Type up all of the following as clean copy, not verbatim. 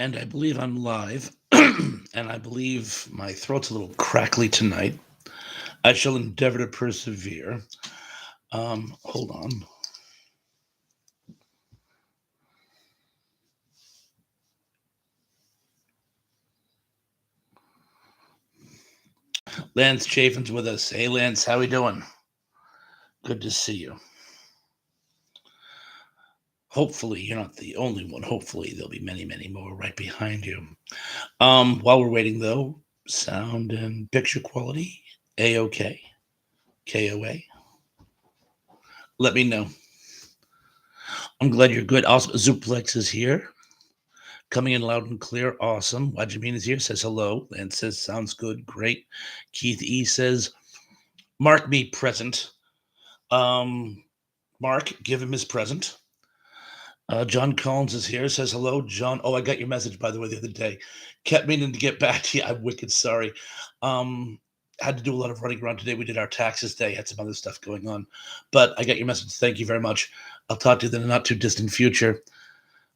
And I believe I'm live. And I believe my throat's a little crackly tonight. I shall endeavor to persevere. Hold on. Lance Chafin's with us. Hey, Lance, how we doing? Good to see you. Hopefully, you're not the only one. Hopefully, there'll be many, many more right behind you. While we're waiting, though, sound and picture quality, A-OK, KOA. Let me know. I'm glad you're good. Also, Zuplex is here. Coming in loud and clear. Awesome. Wajimeen is here, says hello, and says, sounds good. Great. Keith E says, mark me present. Um, Mark, give him his present. John Collins is here, says hello. John, oh, I got your message, by the way, the other day. Kept meaning to get back to you. I'm wicked sorry. Um, had to do a lot of running around today. We did our taxes day, had some other stuff going on. But I got your message. Thank you very much. I'll talk to you in the not too distant future.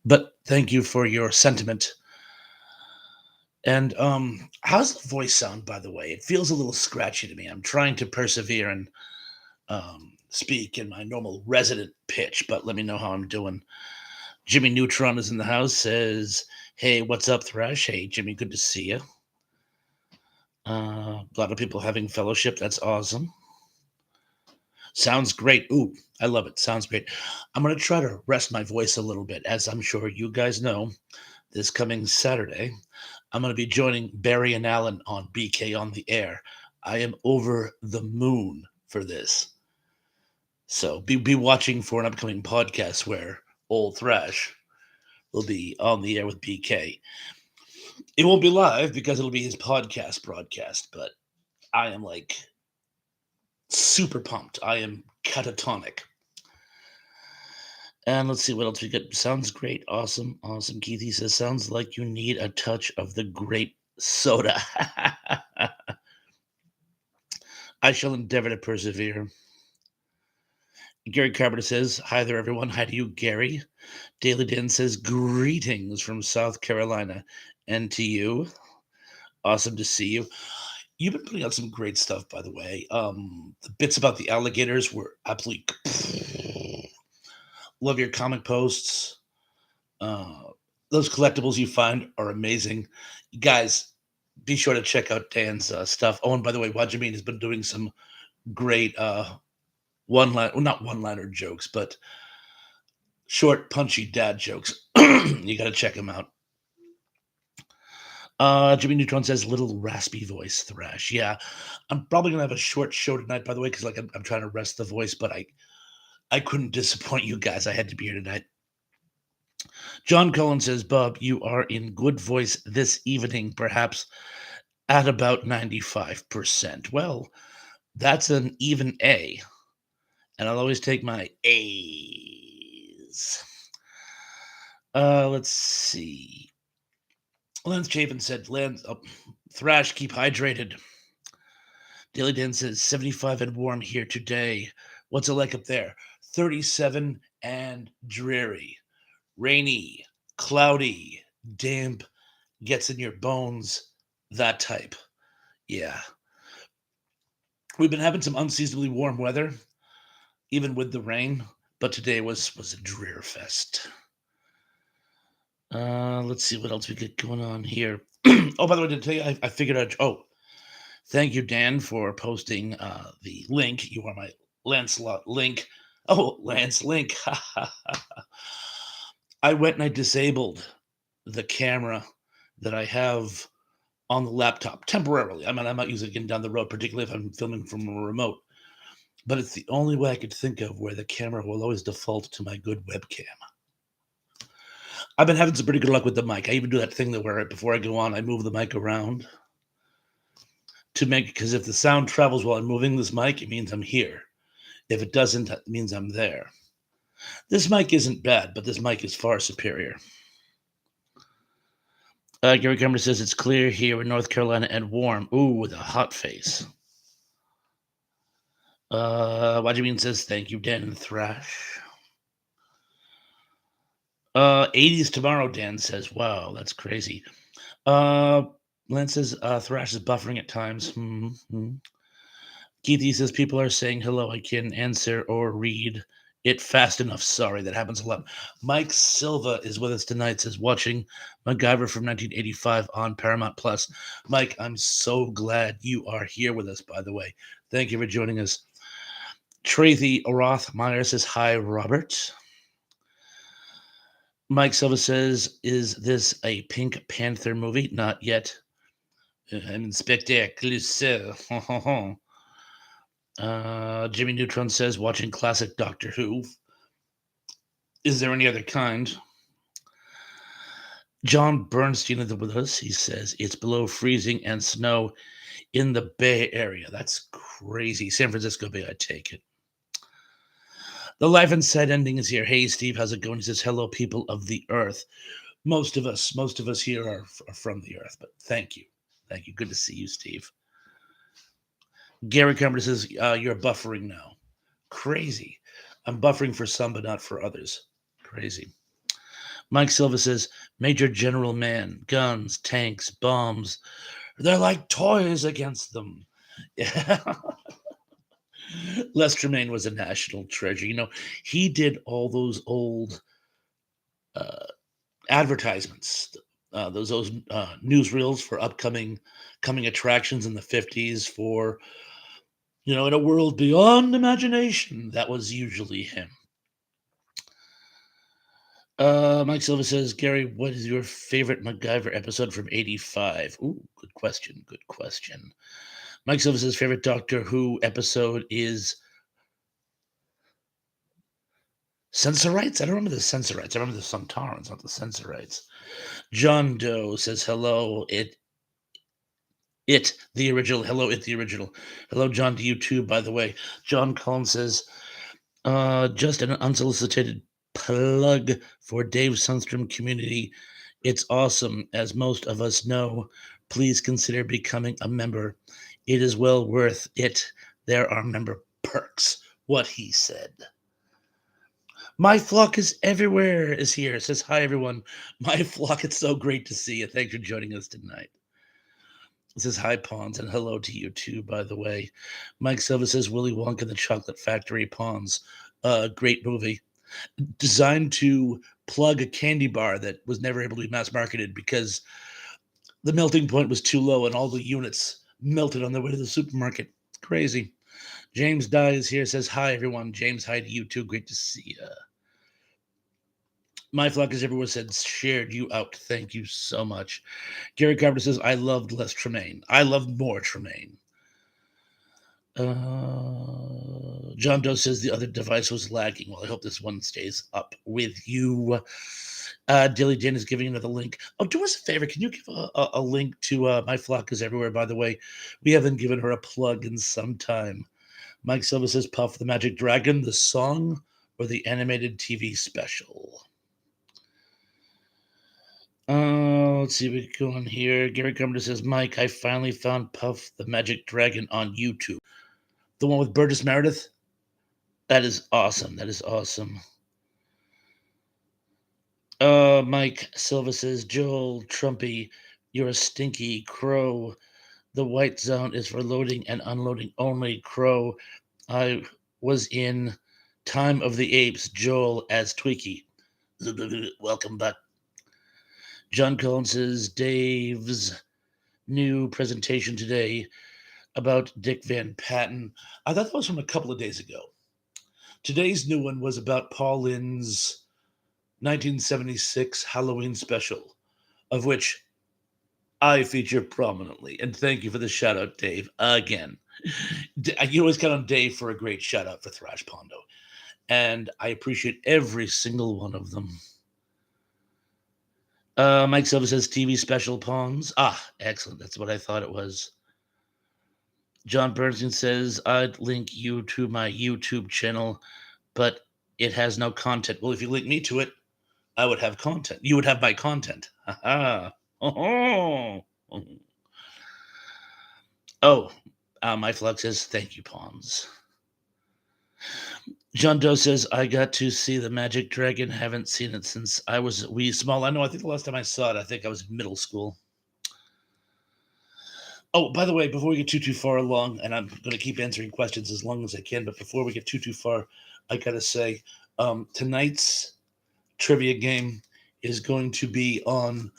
But thank you for your sentiment. And how's the voice sound, by the way? It feels a little scratchy to me. I'm trying to persevere and speak in my normal resident pitch, but let me know how I'm doing. Jimmy Neutron is in the house, says, hey, what's up, Thrash? Hey, Jimmy, good to see you. A lot of people having fellowship. That's awesome. Sounds great. Ooh, I love it. Sounds great. I'm going to try to rest my voice a little bit. As I'm sure you guys know, this coming Saturday, I'm going to be joining Barry and Alan on BK on the Air. I am over the moon for this. So be watching for an upcoming podcast where Old Thrash will be on the air with BK. It won't be live because it'll be his podcast broadcast, but I am like super pumped. I am catatonic. And let's see what else we get. Sounds great. Awesome. Awesome. Keithy says, sounds like you need a touch of the grape soda. I shall endeavor to persevere. Gary Carpenter says, hi there, everyone. Hi to you, Gary. Daily Dan says, greetings from South Carolina. And to you, awesome to see you. You've been putting out some great stuff, by the way. The bits about the alligators were absolutely love your comic posts. Those collectibles you find are amazing. Guys, be sure to check out Dan's stuff. Oh, and by the way, Wajimeen has been doing some great not one-liner jokes, but short, punchy dad jokes. You got to check him out. Jimmy Neutron says, little raspy voice, Thrash. Yeah, I'm probably going to have a short show tonight, by the way, because like I'm trying to rest the voice, but I couldn't disappoint you guys. I had to be here tonight. John Cullen says, Bob, you are in good voice this evening, perhaps at about 95%. Well, that's an even A, and I'll always take my A's. Let's see. Lance Chapin said, Thrash, keep hydrated. Daily Dan says, 75 and warm here today. What's it like up there? 37 and dreary. Rainy, cloudy, damp, gets in your bones, that type. Yeah. We've been having some unseasonably warm weather, even with the rain, but today was a drear fest. Let's see what else we get going on here. Oh, by the way, did I tell you I figured out? Oh, thank you, Dan, for posting the link. You are my Lancelot link. Oh, Lance Link. I went and I disabled the camera that I have on the laptop temporarily. I mean, I might use it again down the road, particularly if I'm filming from a remote. But it's the only way I could think of where the camera will always default to my good webcam. I've been having some pretty good luck with the mic. I even do that thing that where before I go on, I move the mic around to make, because if the sound travels while I'm moving this mic, it means I'm here. If it doesn't, it means I'm there. This mic isn't bad, but this mic is far superior. Gary Cameron says it's clear here in North Carolina and warm. Ooh, with a hot face. Wajimeen says thank you, Dan and Thrash. 80s tomorrow, Dan says. Wow, that's crazy. Uh, Lance says, Thrash is buffering at times. Keithy says, people are saying hello. I can answer or read it fast enough. Sorry, that happens a lot. Mike Silva is with us tonight, says, watching MacGyver from 1985 on Paramount Plus. Mike, I'm so glad you are here with us, by the way. Thank you for joining us. Tracy Rothmeyer says, hi, Robert. Mike Silva says, is this a Pink Panther movie? Not yet. I'm Inspector Clouseau. Jimmy Neutron says, watching classic Doctor Who. Is there any other kind? John Bernstein is with us. He says, it's below freezing and snow in the Bay Area. That's crazy. San Francisco Bay, I take it. The Life and Sad ending is here. Hey, Steve, how's it going? He says, hello, people of the Earth. Most of us here are from the Earth, but thank you. Thank you. Good to see you, Steve. Gary Cumber says, you're buffering now. Crazy. I'm buffering for some, but not for others. Crazy. Mike Silva says, Major General Man, guns, tanks, bombs. They're like toys against them. Yeah. Les Tremayne was a national treasure. You know, he did all those old advertisements, those newsreels for coming attractions in the 50s for, in a world beyond imagination. That was usually him. Mike Silva says, Gary, what is your favorite MacGyver episode from 85? Ooh, good question. Good question. Mike Silva says, favorite Doctor Who episode is Sensorites? I don't remember the Sensorites. I remember the Suntarans, not the Sensorites. John Doe says, hello, the original. Hello, the original. Hello, John, to you too, by the way. John Collins says, just an unsolicited plug for Dave Sundstrom community. It's awesome. As most of us know, please consider becoming a member. It is well worth it. There are member perks. What he said. My flock is everywhere is here. It says, hi, everyone. My flock, it's so great to see you. Thanks for joining us tonight. It says, hi, Pawns, and hello to you too, by the way. Mike Silva says, Willy Wonka and the Chocolate Factory, Pawns. Great movie. Designed to plug a candy bar that was never able to be mass marketed because the melting point was too low and all the units melted on their way to the supermarket. Crazy. James Dye is here, says, hi, everyone. James, hi to you too. Great to see you. My flock is everywhere said, shared you out. Thank you so much. Gary Carpenter says, I loved Les Tremayne. I loved more Tremayne. John Doe says the other device was lagging. Well, I hope this one stays up with you. Dilly Jane is giving another link. Oh, do us a favor. Can you give a link to My Flock is Everywhere, by the way? We haven't given her a plug in some time. Mike Silva says, Puff the Magic Dragon, the song or the animated TV special? Let's see what we go on here. Gary Carpenter says, Mike, I finally found Puff the Magic Dragon on YouTube. The one with Burgess Meredith? That is awesome. That is awesome. Mike Silva says, Joel Trumpy, you're a stinky crow. The white zone is for loading and unloading only. Crow, I was in Time of the Apes, Joel as Twiki. Welcome back. John Collins says, Dave's new presentation today about Dick Van Patten. I thought that was from a couple of days ago. Today's new one was about Paul Lynde's 1976 Halloween special, of which I feature prominently. And thank you for the shout out, Dave. Again, you always count on Dave for a great shout out for Thrash Pondo. And I appreciate every single one of them. Mike Silva says TV special Pawns. Ah, excellent. That's what I thought it was. John Bernstein says, I'd link you to my YouTube channel, but it has no content. Well, if you link me to it, I would have content. You would have my content. Oh, my Flux says, thank you, Pawns. John Doe says, I got to see the Magic Dragon. Haven't seen it since I was wee small. I know, I think the last time I saw it, I think I was in middle school. Oh, by the way, before we get too far along, and I'm going to keep answering questions as long as I can, but before we get too far, I got to say, tonight's trivia game is going to be on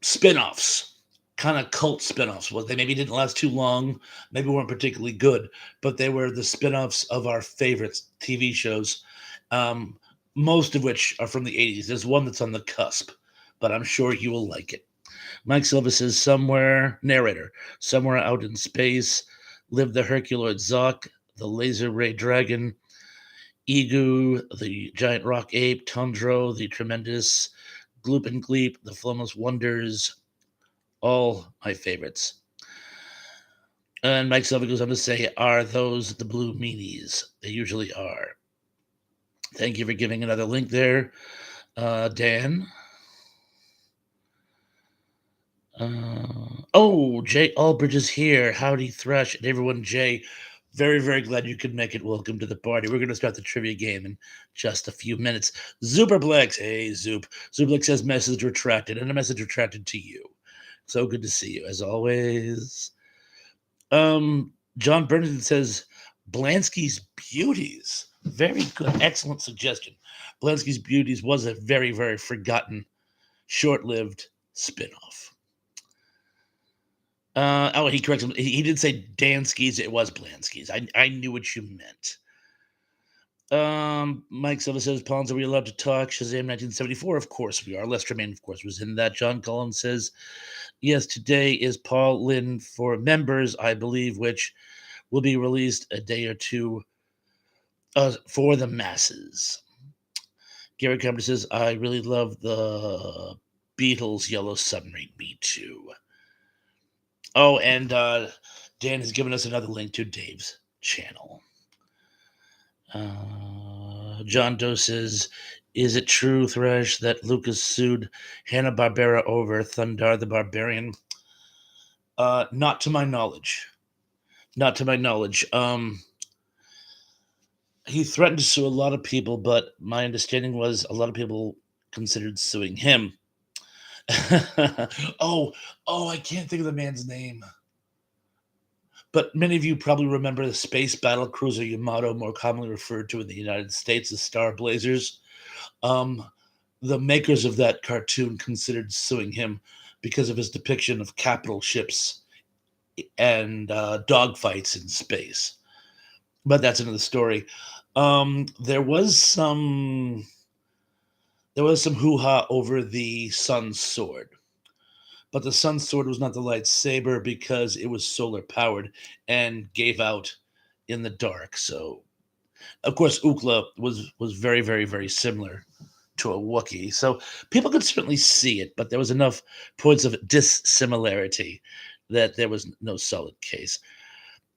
spin-offs, kind of cult spin-offs. Well, they maybe didn't last too long, maybe weren't particularly good, but they were the spin-offs of our favorite TV shows, um, most of which are from the 80s. There's one that's on the cusp, but I'm sure you will like it. Mike Silva says, somewhere, narrator, somewhere out in space, lived the Herculoid Zoc, the laser ray dragon, Egu, the giant rock ape, Tundro, the tremendous Gloop and Gleep, the Flumos Wonders, all my favorites. And Mike Silva goes on to say, are those the blue meanies? They usually are. Thank you for giving another link there, Dan. Jay Albridge is here. Howdy, Thresh, and everyone. Jay, very, very glad you could make it. Welcome to the party. We're going to start the trivia game in just a few minutes. Zooperplex, hey, Zoop. Zooplex says message retracted, and a message retracted to you. So good to see you, as always. John Bernardin says Blansky's Beauties. Very good, excellent suggestion. Blansky's Beauties was a very, very forgotten, short-lived spinoff. He corrects him. He did say Dansky's. It was Blansky's. I knew what you meant. Mike Silva says, Pawns, are we allowed to talk? Shazam 1974? Of course we are. Les Tremaine, of course, was in that. John Collins says, yes, today is Paul Lynn for members, I believe, which will be released a day or two for the masses. Gary Cameron says, I really love the Beatles' Yellow Submarine. Me too. Oh, and Dan has given us another link to Dave's channel. John Doe says, is it true, Thresh, that Lucas sued Hanna-Barbera over Thundar the Barbarian? Not to my knowledge. Not to my knowledge. He threatened to sue a lot of people, but my understanding was a lot of people considered suing him. I can't think of the man's name. But many of you probably remember the space battle cruiser Yamato, more commonly referred to in the United States as Star Blazers. The makers of that cartoon considered suing him because of his depiction of capital ships and dogfights in space. But that's another story. There was some hoo-ha over the Sun's Sword. But the Sun's Sword was not the lightsaber because it was solar powered and gave out in the dark. So, of course, Ookla was very, very, very similar to a Wookiee. So people could certainly see it, but there was enough points of dissimilarity that there was no solid case.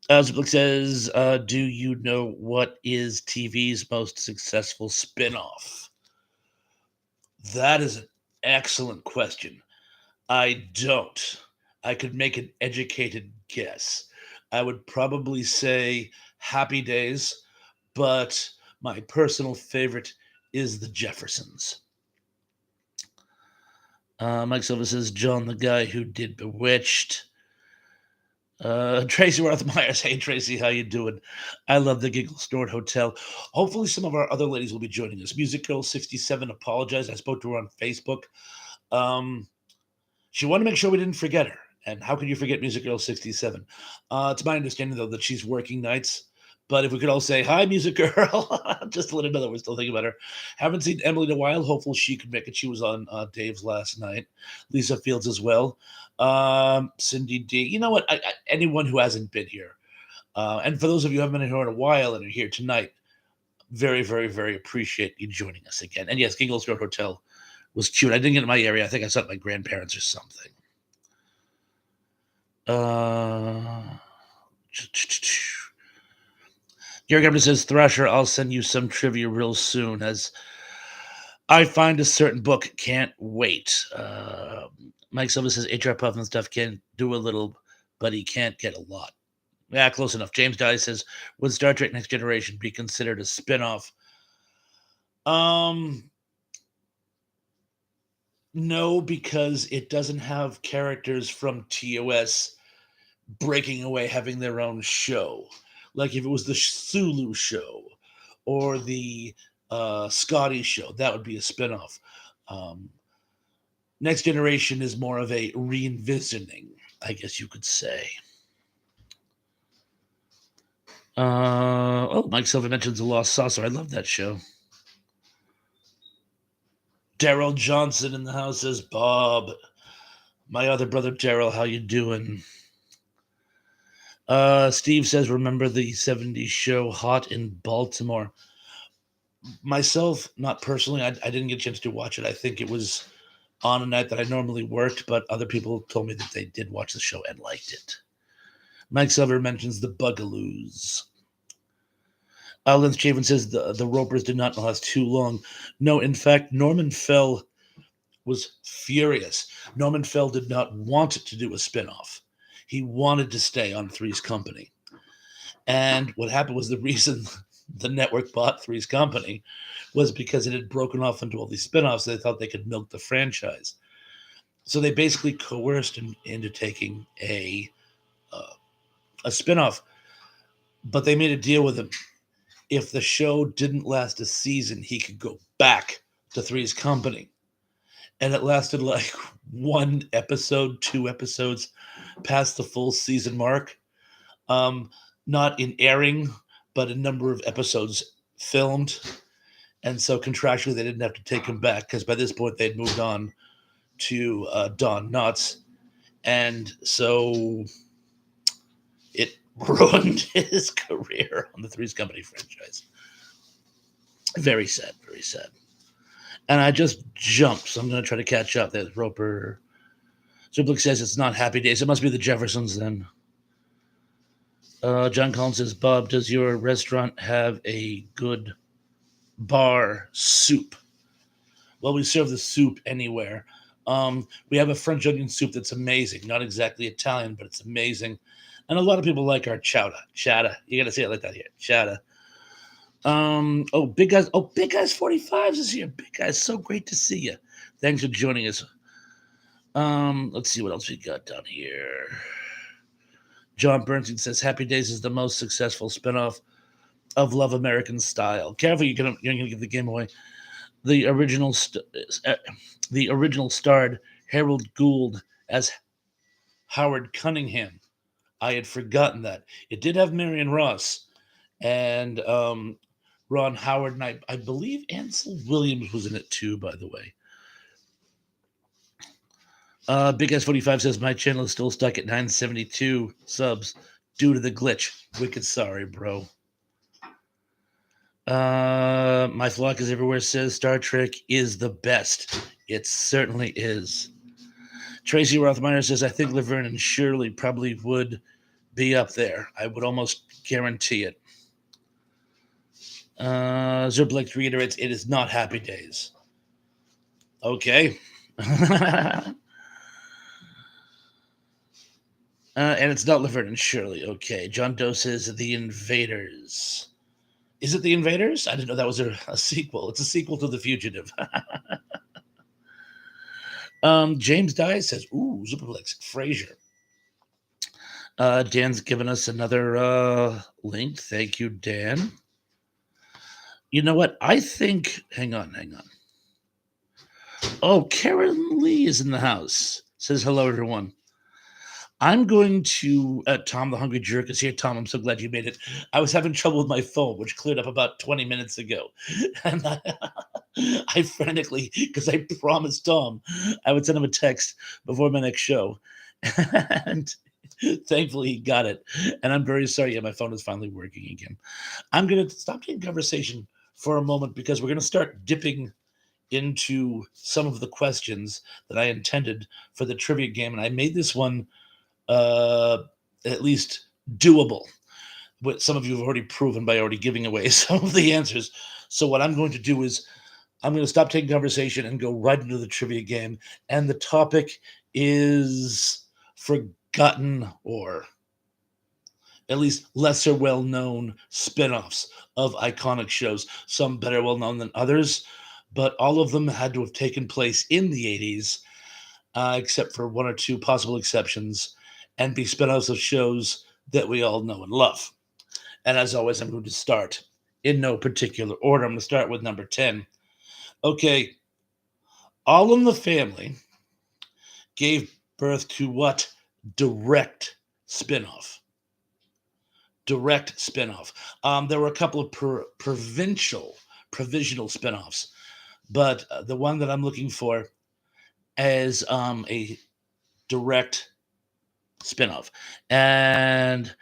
As it says, do you know what is TV's most successful spinoff? That is an excellent question. I don't. I could make an educated guess. I would probably say Happy Days, but my personal favorite is The Jeffersons. Mike Silva says, John, the guy who did Bewitched. Tracy Myers. Hey, Tracy, how you doing? I love the Giggle Snort Hotel. Hopefully some of our other ladies will be joining us. Music Girl 67 apologized. I spoke to her on Facebook. She wanted to make sure we didn't forget her. And how could you forget Music Girl 67? It's my understanding, though, that she's working nights. But if we could all say, hi, Music Girl, just to let her know that we're still thinking about her. Haven't seen Emily in a while. Hopefully she could make it. She was on Dave's last night. Lisa Fields as well. Cindy D. You know what? Anyone who hasn't been here. And for those of you who haven't been here in a while and are here tonight, very, very, very appreciate you joining us again. And yes, Giggles Road Hotel was cute. I didn't get in my area. I think I saw it at my grandparents or something. Gary Governor says, Thrasher, I'll send you some trivia real soon as I find a certain book. Can't wait. Mike Silva says, HR Puff and stuff can do a little, but he can't get a lot. Yeah, close enough. James Dye says, would Star Trek Next Generation be considered a spin-off? Um, no, because it doesn't have characters from TOS breaking away, having their own show. Like if it was the Sulu show or the Scotty show, that would be a spinoff. Um, Next Generation is more of a reinvisiting, I guess you could say. Mike Silver mentions The Lost Saucer. I love that show. Daryl Johnson in the house says, Bob, my other brother Daryl, how you doing? Steve says, remember the 70s show Hot in Baltimore? Myself, not personally, I didn't get a chance to watch it. I think it was on a night that I normally worked, but other people told me that they did watch the show and liked it. Mike Silver mentions the Bugaloos. Lance Chavin says the Ropers did not last too long. No, in fact, Norman Fell was furious. Norman Fell did not want to do a spinoff. He wanted to stay on Three's Company. And what happened was the reason the network bought Three's Company was because it had broken off into all these spinoffs. They thought they could milk the franchise. So they basically coerced him into taking a spinoff. But they made a deal with him. If the show didn't last a season, he could go back to Three's Company. And it lasted like one episode, two episodes past the full season mark. Not in airing, but a number of episodes filmed. And so contractually, they didn't have to take him back because by this point, they'd moved on to Don Knotts. And so it ruined his career on the Three's Company franchise. Very sad, very sad. And I just jumped, so I'm going to try to catch up. That Roper Zublick says it's not Happy Days. It must be the Jeffersons then. John Collins says, Bob, does your restaurant have a good bar soup? Well, we serve the soup anywhere. We have a French onion soup that's amazing. Not exactly Italian, but it's amazing. And a lot of people like our chowder. Chowder. You got to say it like that here. Chowder. Big guys. Oh, Big Guys 45s is here. Big Guys, so great to see you. Thanks for joining us. Let's see what else we got down here. John Bernstein says Happy Days is the most successful spinoff of Love American Style. Careful, you're gonna give the game away. The original starred Harold Gould as Howard Cunningham. I had forgotten that. It did have Marion Ross and Ron Howard, and I believe Ansel Williams was in it too, by the way. Big S45 says my channel is still stuck at 972 subs due to the glitch. Wicked sorry, bro. My flock is everywhere says Star Trek is the best. It certainly is. Tracy Rothmeyer says I think Laverne and Shirley probably would be up there. I would almost guarantee it. Zerblek reiterates it is not Happy Days. Okay. And it's not Laverne and Shirley. Okay. John Doe says The Invaders. Is it The Invaders? I didn't know that was a sequel. It's a sequel to The Fugitive. James Dye says, ooh, Superplex, Frasier. Dan's given us another link. Thank you, Dan. You know what? I think, hang on. Oh, Karen Lee is in the house. Says hello, everyone. I'm going to, Tom the Hungry Jerk is here. Tom, I'm so glad you made it. I was having trouble with my phone, which cleared up about 20 minutes ago. And I frantically, because I promised Tom I would send him a text before my next show. And thankfully he got it. And I'm very sorry. Yeah, my phone is finally working again. I'm going to stop taking conversation for a moment because we're going to start dipping into some of the questions that I intended for the trivia game. And I made this one at least doable. What some of you have already proven by already giving away some of the answers. So what I'm going to do is I'm going to stop taking conversation and go right into the trivia game. And the topic is forgotten ore. at least lesser well known spin offs of iconic shows, some better well known than others, but all of them had to have taken place in the 80s, except for one or two possible exceptions, and be spin offs of shows that we all know and love. And as always, I'm going to start in no particular order. I'm going to start with number 10. Okay, All in the Family gave birth to what direct spin-off? Direct spin-off. There were a couple of provisional spin-offs, but the one that I'm looking for is a direct spin-off. And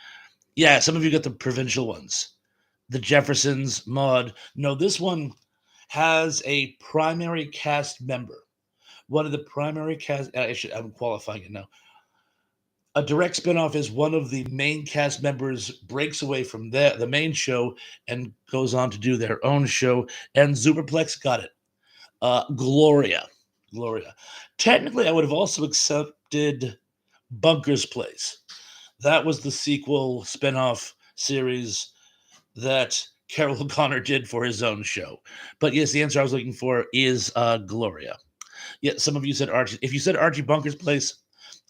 yeah, some of you got the provincial ones. The Jeffersons, Maud. No, this one has a primary cast member. One of the primary cast. I'm qualifying it now. A direct spinoff is one of the main cast members breaks away from the main show and goes on to do their own show. And Superplex got it. Gloria. Gloria. Technically, I would have also accepted Bunker's Place. That was the sequel spinoff series that Carol O'Connor did for his own show. But yes, the answer I was looking for is Gloria. Yeah, some of you said Archie. If you said Archie Bunker's Place,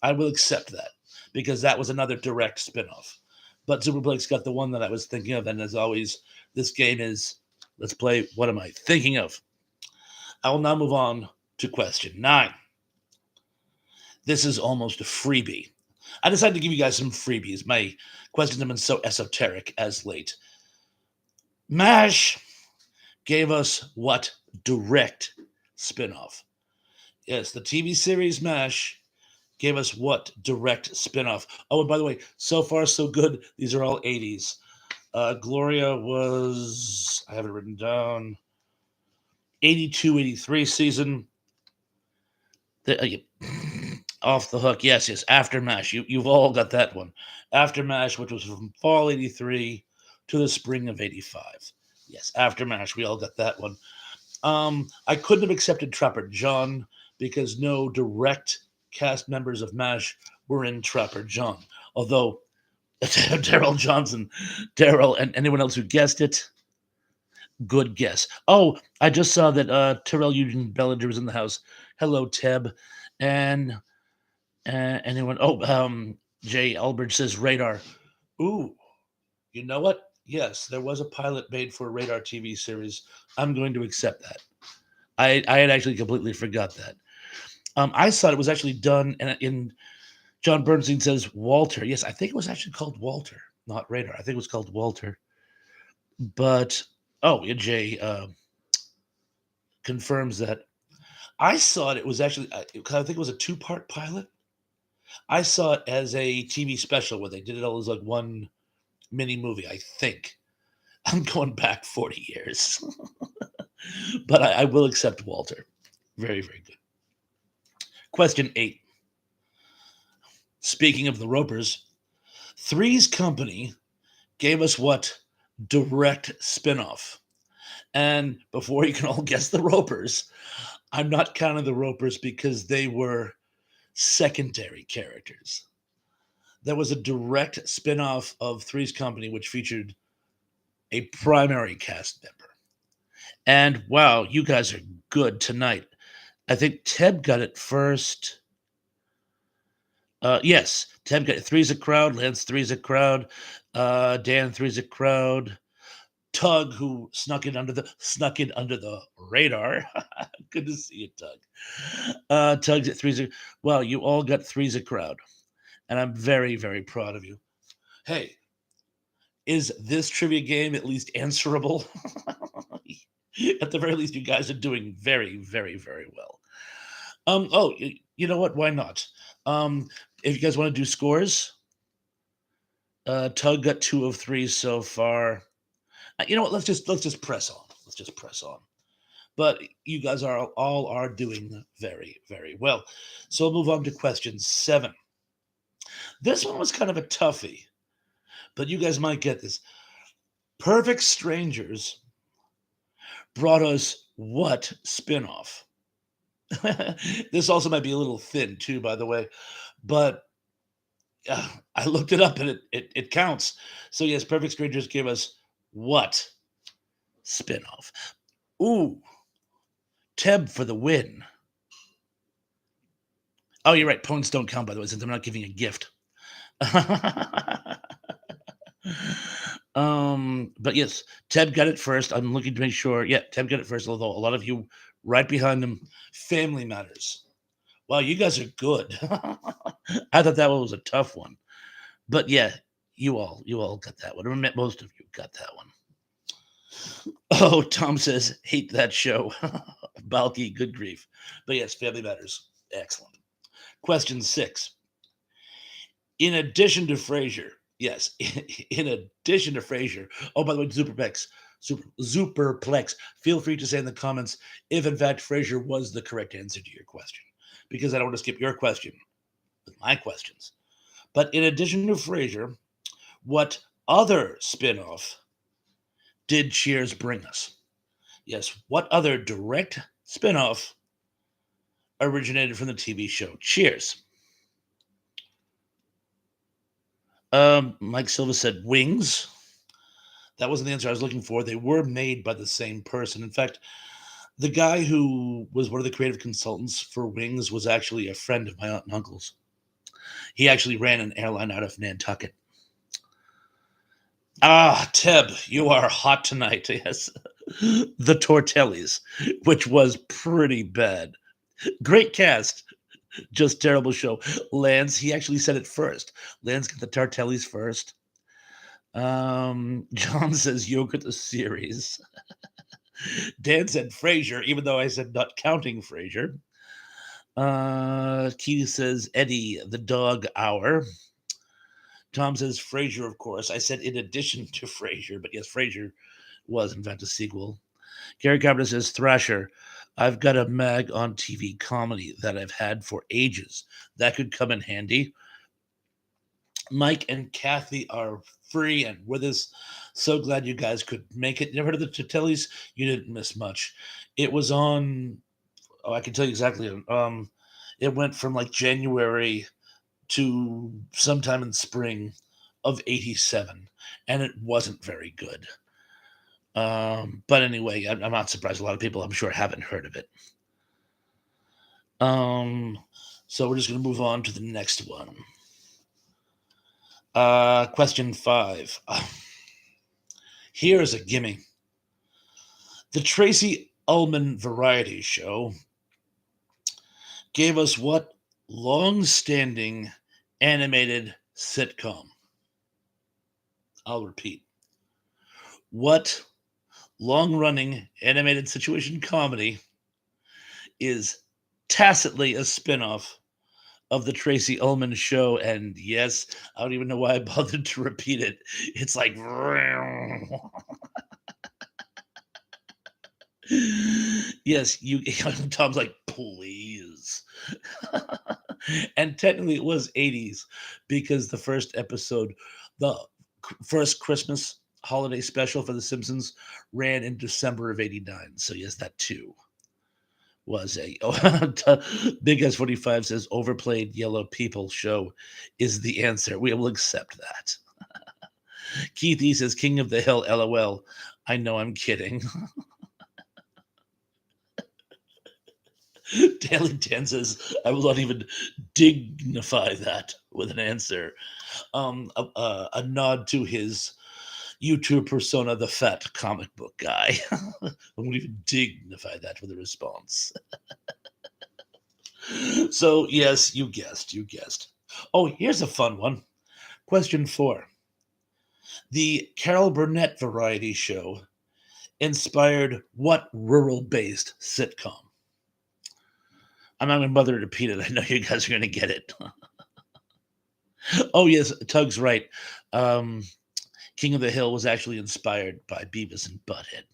I will accept that because that was another direct spinoff. But Superplex got the one that I was thinking of. And as always, this game is let's play what am I thinking of? I will now move on to question 9. This is almost a freebie. I decided to give you guys some freebies. My questions have been so esoteric as late. MASH gave us what direct spinoff? Yes, the TV series MASH gave us what direct spinoff? Oh, and by the way, so far so good. These are all 80s. Gloria was, I have it written down, 82, 83 season. Off the hook. Yes. After MASH. You've all got that one. After MASH, which was from fall 83 to the spring of 85. Yes, After MASH. We all got that one. I couldn't have accepted Trapper John because no direct cast members of MASH were in Trapper John. Although Daryl Johnson, Daryl, and anyone else who guessed it, good guess. Oh, I just saw that Terrell Eugene Bellinger was in the house. Hello, Teb. And anyone? Oh, Jay Albridge says Radar. Ooh, you know what? Yes, there was a pilot made for a Radar TV series. I'm going to accept that. I had actually completely forgot that. I thought it was actually done in John Bernstein says Walter. Yes, I think it was actually called Walter, not Radar. I think it was called Walter. But Jay confirms that. I saw it was actually because I think it was a 2-part pilot. I saw it as a TV special where they did it all as like one mini movie. I think I'm going back 40 years, but I will accept Walter. Very, very good. Question 8. Speaking of the Ropers, Three's Company gave us what direct spinoff? And before you can all guess the Ropers, I'm not counting the Ropers because they were secondary characters. There was a direct spinoff of Three's Company, which featured a primary cast member. And wow, you guys are good tonight. I think Teb got it first. Yes, Teb got it. Three's a Crowd. Lance Three's a Crowd. Dan Three's a Crowd. Tug, who snuck in under the radar. Good to see you, Tug. Tug's at Three's a. Well, you all got Three's a Crowd, and I'm very, very proud of you. Hey, is this trivia game at least answerable? At the very least, you guys are doing very, very, very well. You know what? Why not? If you guys want to do scores, Tug got 2 of 3 so far. You know what? Let's just press on. Let's just press on. But you guys all are doing very, very well. So we'll move on to question 7. This one was kind of a toughie, but you guys might get this. Perfect Strangers brought us what spinoff? This also might be a little thin too, by the way, but I looked it up and it counts. So yes, Perfect Strangers gave us what spinoff? Ooh, Teb for the win. Oh, you're right. Points don't count, by the way, since I'm not giving a gift. But yes, Teb got it first. I'm looking to make sure. Yeah, Teb got it first, although a lot of you right behind him. Family Matters. Wow, you guys are good. I thought that one was a tough one. But yeah, you all got that one. I mean, most of you got that one. Oh, Tom says, hate that show. Balky, good grief. But yes, Family Matters. Excellent. Question 6. In addition to Frasier, yes, in addition to Frasier. Oh, by the way, Superplex. Feel free to say in the comments if, in fact, Frasier was the correct answer to your question, because I don't want to skip your question with my questions. But in addition to Frasier, what other spin-off did Cheers bring us? Yes, what other direct spin-off originated from the TV show Cheers? Mike Silva said Wings. That wasn't the answer I was looking for. They were made by the same person. In fact, the guy who was one of the creative consultants for Wings was actually a friend of my aunt and uncle's. He actually ran an airline out of Nantucket. Ah, Teb, you are hot tonight. Yes. The Tortellis, which was pretty bad. Great cast, just terrible show. Lance, he actually said it first. Lance got the Tortellis first. John says yogurt the series. Dan said Frasier, even though I said not counting Frasier. Keith says Eddie the Dog Hour. Tom says Frasier, of course. I said in addition to Frasier, but yes, Frasier was in fact a sequel. Gary Carpenter says Thrasher. I've got a mag on TV comedy that I've had for ages. That could come in handy. Mike and Kathy are free and with us. So glad you guys could make it. You never heard of the Tortellis? You didn't miss much. It was on. Oh, I can tell you exactly. It went from like January to sometime in spring of '87, and it wasn't very good. But anyway, I'm not surprised. A lot of people, I'm sure, haven't heard of it. Um, so we're just going to move on to the next one. Question 5. Here's a gimme. The Tracy Ullman Variety Show gave us what long-standing animated sitcom? I'll repeat. What long-running animated situation comedy is tacitly a spin-off of the Tracy Ullman Show? And yes, I don't even know why I bothered to repeat it. It's like yes, you Tom's like, please. And technically it was 80s because the first episode, the first Christmas holiday special for The Simpsons ran in December of 89. So yes, that too was a Big S45 says overplayed yellow people show is the answer. We will accept that. Keith E says King of the Hill, LOL. I know I'm kidding. Daily Dan says I will not even dignify that with an answer. A nod to his YouTube persona, the fat comic book guy. I won't even dignify that with a response. So, yes, you guessed. You guessed. Oh, here's a fun one. Question 4. The Carol Burnett variety show inspired what rural based sitcom? I'm not going to bother to repeat it. I know you guys are going to get it. Oh, yes, Tug's right. Um, King of the Hill was actually inspired by Beavis and Butthead.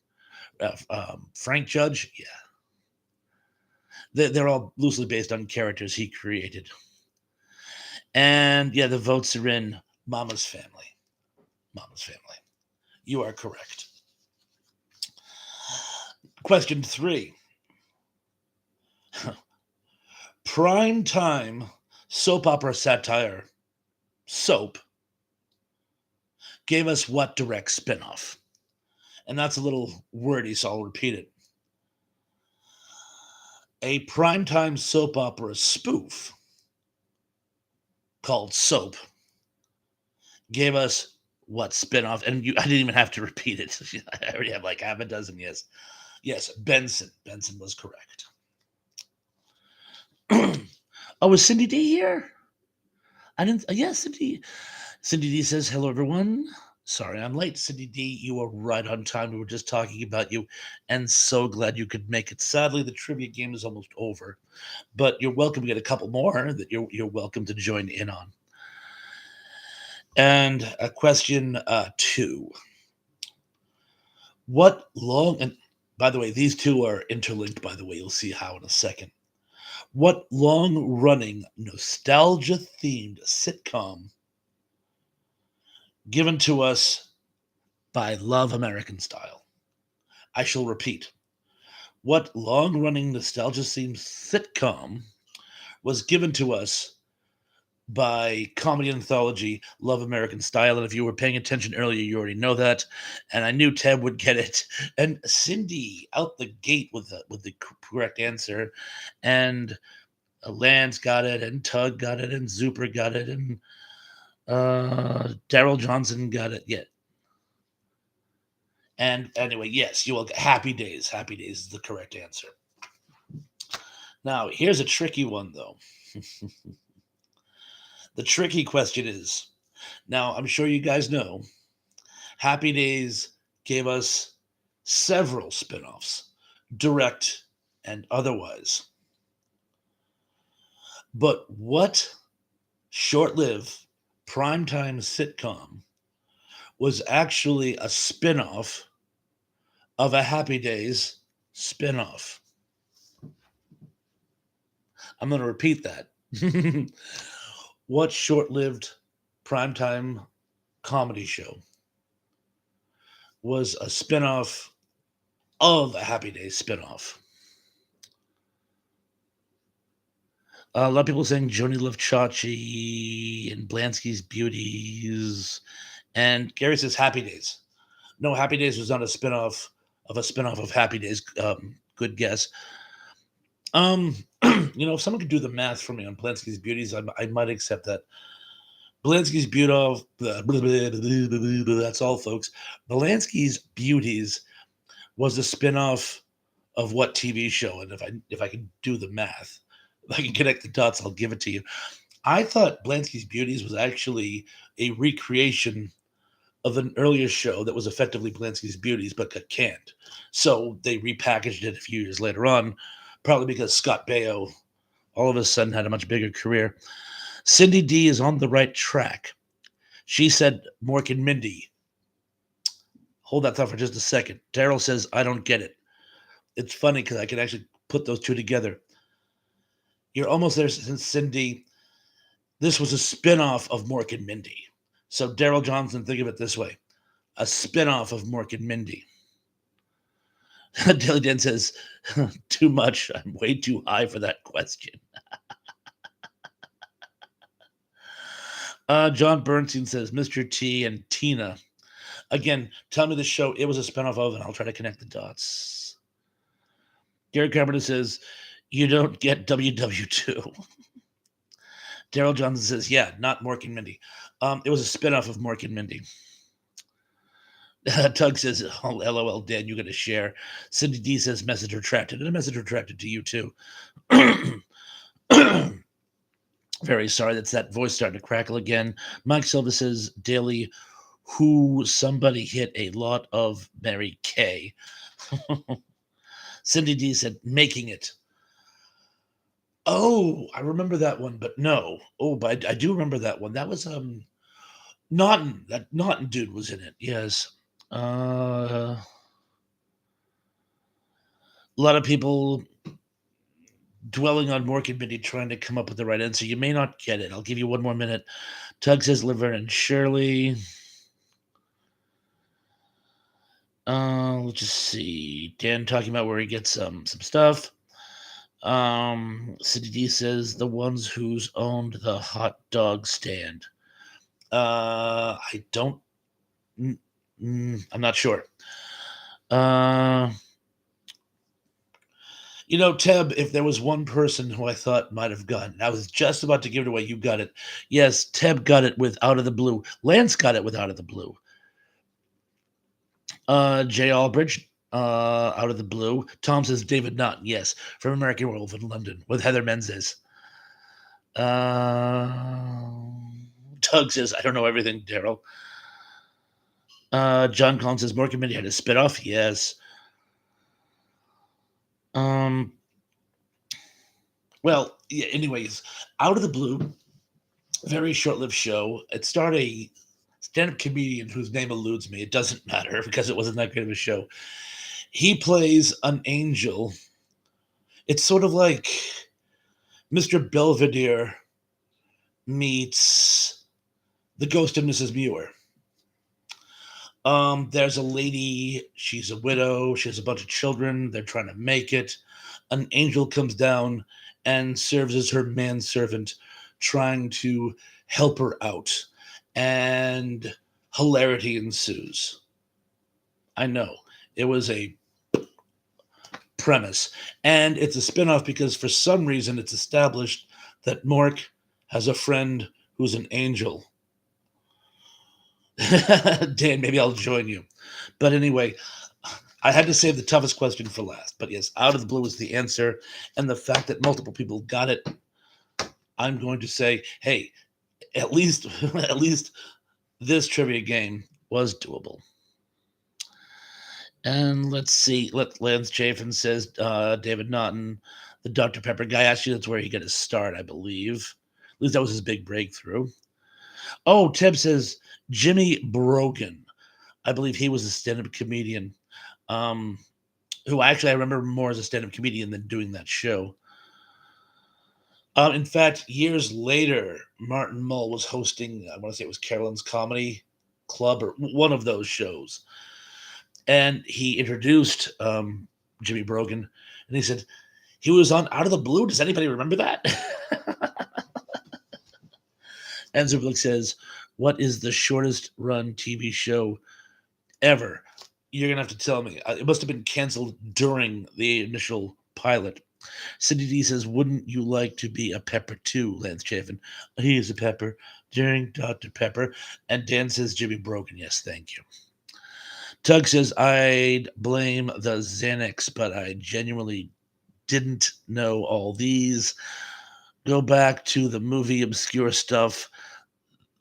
Frank Judge, yeah. They're all loosely based on characters he created. And yeah, the votes are in Mama's Family. Mama's Family. You are correct. Question 3. Prime time soap opera satire Soap gave us what direct spinoff? And that's a little wordy, so I'll repeat it. A primetime soap opera spoof called Soap gave us what spinoff? And I didn't even have to repeat it. I already have like half a dozen. Yes. Yes, Benson. Benson was correct. Oh, is Cindy D here? I didn't. Yes, Cindy. Cindy D says, hello, everyone. Sorry I'm late, Cindy D. You are right on time. We were just talking about you and so glad you could make it. Sadly, the trivia game is almost over, but you're welcome to get a couple more that you're welcome to join in on. And question 2. What long, and by the way, these two are interlinked, by the way, you'll see how in a second. What long running nostalgia themed sitcom given to us by Love American Style? I shall repeat. What long running nostalgia themed sitcom was given to us by comedy anthology Love American Style? And if you were paying attention earlier, you already know that. And I knew Ted would get it. And Cindy out the gate with the correct answer. And Lance got it, and Tug got it, and Zuper got it, and Daryl Johnson got it. Yeah. And anyway, yes, you will get Happy Days. Happy Days is the correct answer. Now, here's a tricky one, though. The tricky question is, now I'm sure you guys know, Happy Days gave us several spin-offs, direct and otherwise. But what short-lived primetime sitcom was actually a spin-off of a Happy Days spin-off? I'm going to repeat that. What short-lived primetime comedy show was a spin-off of a Happy Days spin-off? A lot of people saying Joni Love Chachi and Blansky's Beauties. And Gary says Happy Days. No, Happy Days was not a spin-off of Happy Days. Good guess. If someone could do the math for me on Blansky's Beauties, I might accept that. Blansky's Beauty, that's all, folks. Blansky's Beauties was a spin-off of what TV show? And if I can do the math, if I can connect the dots, I'll give it to you. I thought Blansky's Beauties was actually a recreation of an earlier show that was effectively Blansky's Beauties, but got canned. So they repackaged it a few years later on, probably because Scott Baio all of a sudden had a much bigger career. Cindy D is on the right track. She said Mork and Mindy. Hold that thought for just a second. Daryl says, I don't get it. It's funny because I can actually put those two together. You're almost there, Cindy. This was a spin-off of Mork and Mindy. So Daryl Johnson, think of it this way. A spin-off of Mork and Mindy. Daily Dan says, too much. I'm way too high for that question. John Bernstein says, Mr. T and Tina. Again, tell me the show it was a spinoff of, and I'll try to connect the dots. Gary Carpenter says, you don't get WW2. Daryl Johnson says, yeah, not Mork and Mindy. It was a spinoff of Mork and Mindy. Tug says, oh, LOL, Dan, you got to share. Cindy D says, message retracted. And a message retracted to you, too. Very sorry, that's that voice starting to crackle again. Mike Silva says, Daily, who somebody hit a lot of Mary Kay. Cindy D said, making it. Oh, I remember that one, but no. Oh, but I do remember that one. That was Naughton. That Naughton dude was in it. Yes. A lot of people dwelling on Mork and Mindy trying to come up with the right answer. You may not get it. I'll give you one more minute. Tug says Laverne and Shirley. Let's just see. Dan talking about where he gets some stuff. City D says the ones who's owned the hot dog stand. I don't. I'm not sure. Uh, Teb, if there was one person who I thought might have gotten, I was just about to give it away. You got it. Yes, Teb got it with Out of the Blue. Lance got it with Out of the Blue. Jay Albridge, Out of the Blue. Tom says David Naughton, yes, from American Werewolf in London with Heather Menzies. Doug says, I don't know everything, Daryl. John Collins says, Mork and Mindy had a spinoff. Yes. Um, well, yeah, anyways, Out of the Blue, very short-lived show. It starred a stand-up comedian whose name eludes me. It doesn't matter because it wasn't that great of a show. He plays an angel. It's sort of like Mr. Belvedere meets the Ghost of Mrs. Muir. There's a lady, she's a widow, she has a bunch of children, they're trying to make it. An angel comes down and serves as her manservant, trying to help her out. And hilarity ensues. I know. It was a premise. And it's a spin-off because for some reason it's established that Mork has a friend who's an angel. Dan, maybe I'll join you. But anyway, I had to save the toughest question for last. But yes, Out of the Blue is the answer. And the fact that multiple people got it, I'm going to say, hey, at least at least this trivia game was doable. And let's see. Lance Chafin says David Naughton, the Dr. Pepper guy. Actually, that's where he got his start, I believe. At least that was his big breakthrough. Oh, Teb says Jimmy Brogan. I believe he was a stand-up comedian. Who actually I remember more as a stand-up comedian than doing that show. In fact, years later, Martin Mull was hosting, I want to say it was Carolyn's Comedy Club or one of those shows. And he introduced Jimmy Brogan, and he said, he was on Out of the Blue. Does anybody remember that? And Zublik says, what is the shortest run TV show ever? You're going to have to tell me. It must have been canceled during the initial pilot. Cindy D says, wouldn't you like to be a Pepper too, Lance Chafin? He is a Pepper during Dr. Pepper. And Dan says, Jimmy Brogan. Yes, thank you. Tug says, I'd blame the Xanax, but I genuinely didn't know all these. Go back to the movie obscure stuff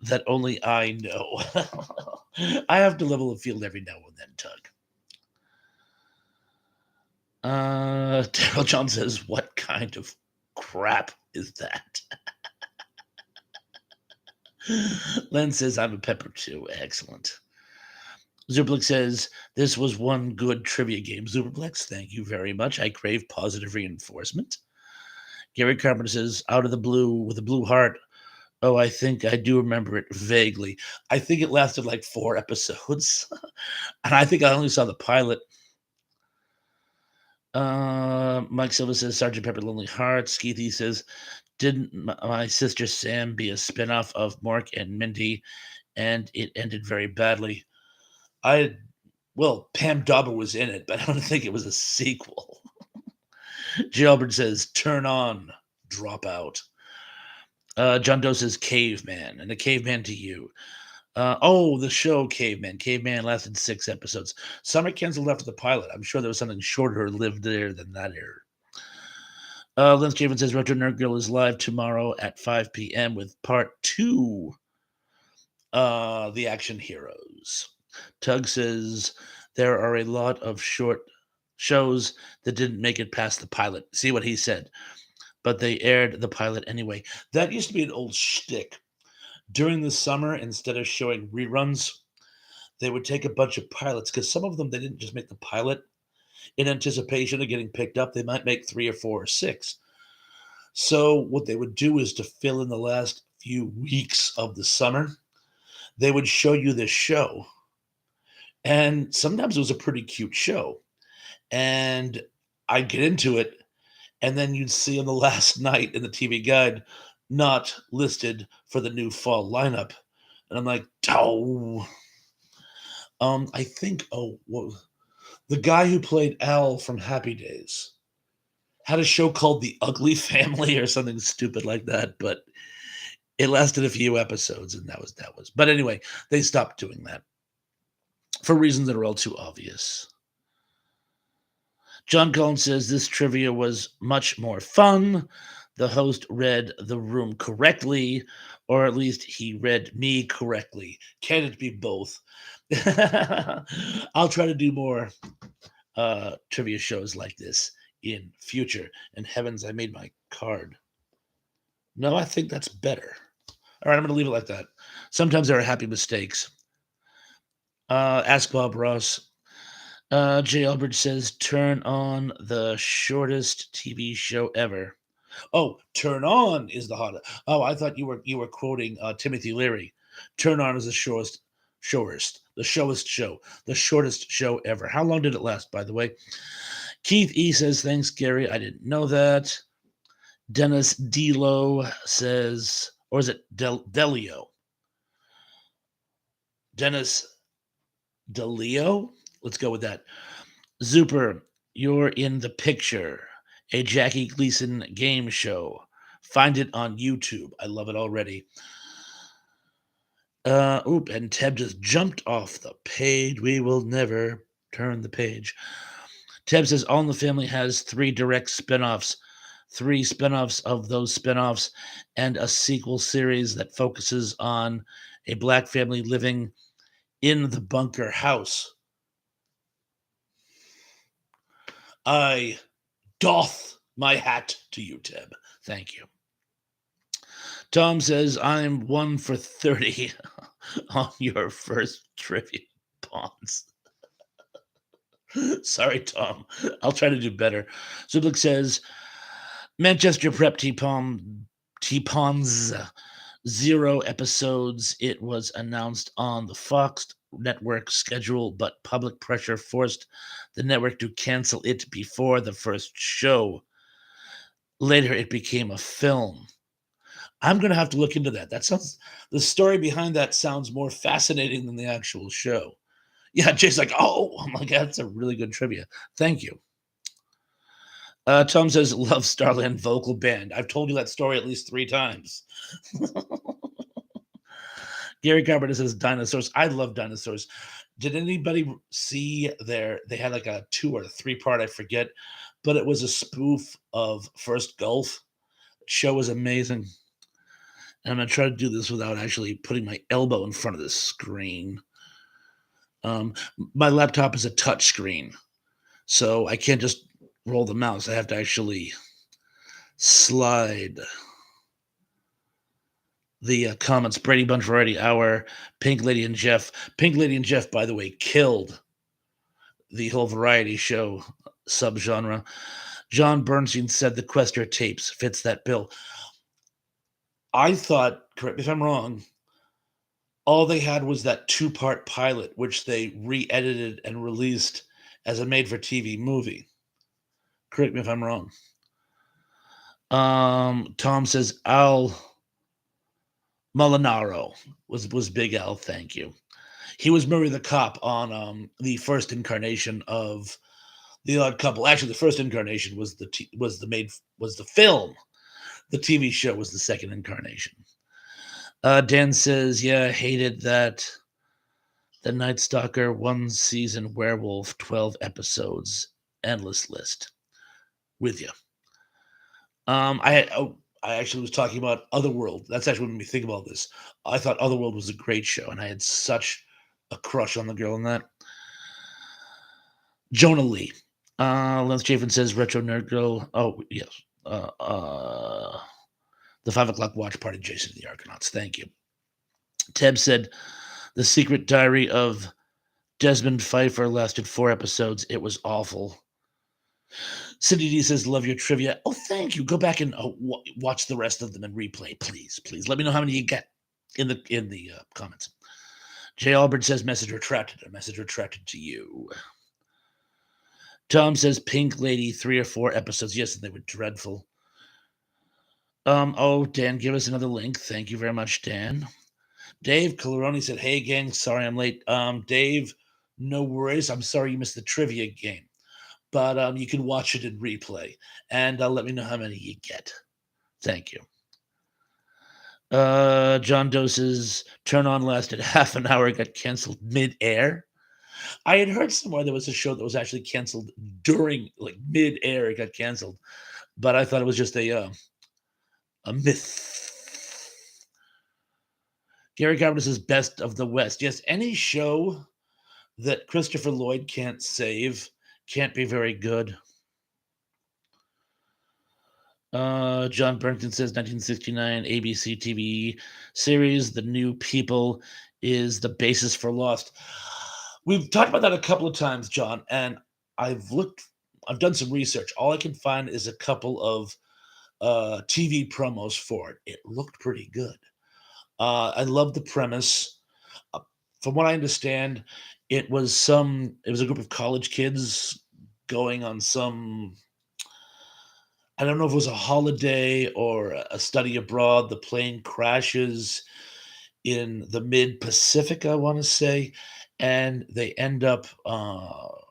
that only I know. I have to level the field every now and then, Tug. Daryl John says, what kind of crap is that? Len says, I'm a Pepper too. Excellent. Zublik says, this was one good trivia game. Zublik, thank you very much. I crave positive reinforcement. Gary Carpenter says, Out of the Blue with a blue heart. Oh, I think I do remember it vaguely. I think it lasted like 4 episodes. And I think I only saw the pilot. Mike Silva says, Sergeant Pepper Lonely Hearts. Skeethy says, didn't my sister Sam be a spinoff of Mork and Mindy? And it ended very badly. Pam Dauber was in it, but I don't think it was a sequel. Gilbert says, turn on, drop out. John Doe says, caveman, and a caveman to you. The show Caveman. Caveman lasted 6 episodes. Summer canceled after the pilot. I'm sure there was something shorter lived there than that era. Lance Caven says, Retro Nerd Girl is live tomorrow at 5 p.m. with part 2, The Action Heroes. Tug says, there are a lot of short shows that didn't make it past the pilot. See what he said. But they aired the pilot anyway. That used to be an old shtick. During the summer, instead of showing reruns, they would take a bunch of pilots because some of them, they didn't just make the pilot in anticipation of getting picked up. They might make 3 or 4 or 6. So what they would do is to fill in the last few weeks of the summer, they would show you this show. And sometimes it was a pretty cute show. And I'd get into it, and then you'd see on the last night in the TV guide, not listed for the new fall lineup. And I'm like, oh, I think, the guy who played Al from Happy Days had a show called The Ugly Family or something stupid like that, but it lasted a few episodes, and that was. But anyway, they stopped doing that for reasons that are all too obvious. John Collins says this trivia was much more fun. The host read the room correctly, or at least he read me correctly. Can it be both? I'll try to do more trivia shows like this in future. And heavens, I made my card. No, I think that's better. All right, I'm going to leave it like that. Sometimes there are happy mistakes. Ask Bob Ross. Jay Albridge says, "Turn on the shortest TV show ever." Oh, "Turn On" is the hottest. Oh, I thought you were quoting Timothy Leary. "Turn On" is the shortest show ever. How long did it last, by the way? Keith E says, "Thanks, Gary. I didn't know that." Dennis Delo says, or is it Delio? Dennis Delio? Let's go with that. Zuper, you're in the picture. A Jackie Gleason game show. Find it on YouTube. I love it already. And Teb just jumped off the page. We will never turn the page. Teb says All in the Family has 3 direct spin-offs, 3 spin-offs of those spin-offs, and a sequel series that focuses on a black family living in the bunker house. I doth my hat to you, Teb. Thank you. Tom says, I'm 1 for 30 on your first trivia pawns. Sorry, Tom. I'll try to do better. Zublik says, Manchester Prep T-Pawns, 0 episodes. It was announced on the Fox network schedule, but public pressure forced the network to cancel it before the first show. Later, it became a film. I'm going to have to look into that. The story behind that sounds more fascinating than the actual show. Yeah, Jay's like, oh, I'm like, that's a really good trivia. Thank you. Tom says, love Starland vocal band. I've told you that story at least 3 times. Gary Carpenter says, dinosaurs. I love dinosaurs. Did anybody see they had like a 2 or 3 part, I forget, but it was a spoof of First Gulf. The show was amazing. And I'm going to try to do this without actually putting my elbow in front of the screen. My laptop is a touch screen, so I can't just roll the mouse. I have to actually slide the comments. Brady Bunch Variety Hour, Pink Lady and Jeff. Pink Lady and Jeff, by the way, killed the whole variety show subgenre. John Bernstein said the Quester tapes fits that bill. I thought, correct me if I'm wrong, all they had was that 2-part pilot, which they re-edited and released as a made-for-TV movie. Correct me if I'm wrong. Tom says Al Molinaro was Big Al. Thank you. He was Murray the Cop on the first incarnation of The Odd Couple. Actually, the first incarnation was the film. The TV show was the second incarnation. Dan says, yeah, hated that The Night Stalker 1 season werewolf, 12 episodes, endless list. With you. I actually was talking about Otherworld. That's actually what made me think about this. I thought Otherworld was a great show, and I had such a crush on the girl in that. Jonah Lee. Lance Chafin says Retro Nerd Girl. Oh, yes. The 5 o'clock watch party, Jason of the Argonauts. Thank you. Teb said The Secret Diary of Desmond Pfeiffer lasted 4 episodes. It was awful. Cindy D says, love your trivia. Oh, thank you. Go back and watch the rest of them and replay, please. Please let me know how many you get in the comments. Jay Albert says, message retracted. A message retracted to you. Tom says, Pink Lady, 3 or 4 episodes. Yes, and they were dreadful. Dan, give us another link. Thank you very much, Dan. Dave Coloroni said, "Hey gang, sorry I'm late." Dave, no worries. I'm sorry you missed the trivia game, but you can watch it in replay, and let me know how many you get. Thank you. John Dose's turn on lasted half an hour, got canceled mid-air. I had heard somewhere there was a show that was actually canceled during, like, mid-air. It got canceled, but I thought it was just a myth. Gary Carpenter says best of the West. Yes, any show that Christopher Lloyd can't save can't be very good. John Burnton says 1969 ABC TV series The New People is the basis for Lost. We've talked about that a couple of times, John, and I've done some research. All I can find is a couple of TV promos for it. It looked pretty good. I love the premise. Uh, from what I understand, it was a group of college kids going on some, I don't know if it was a holiday or a study abroad. The plane crashes in the mid Pacific, I want to say, and they end up on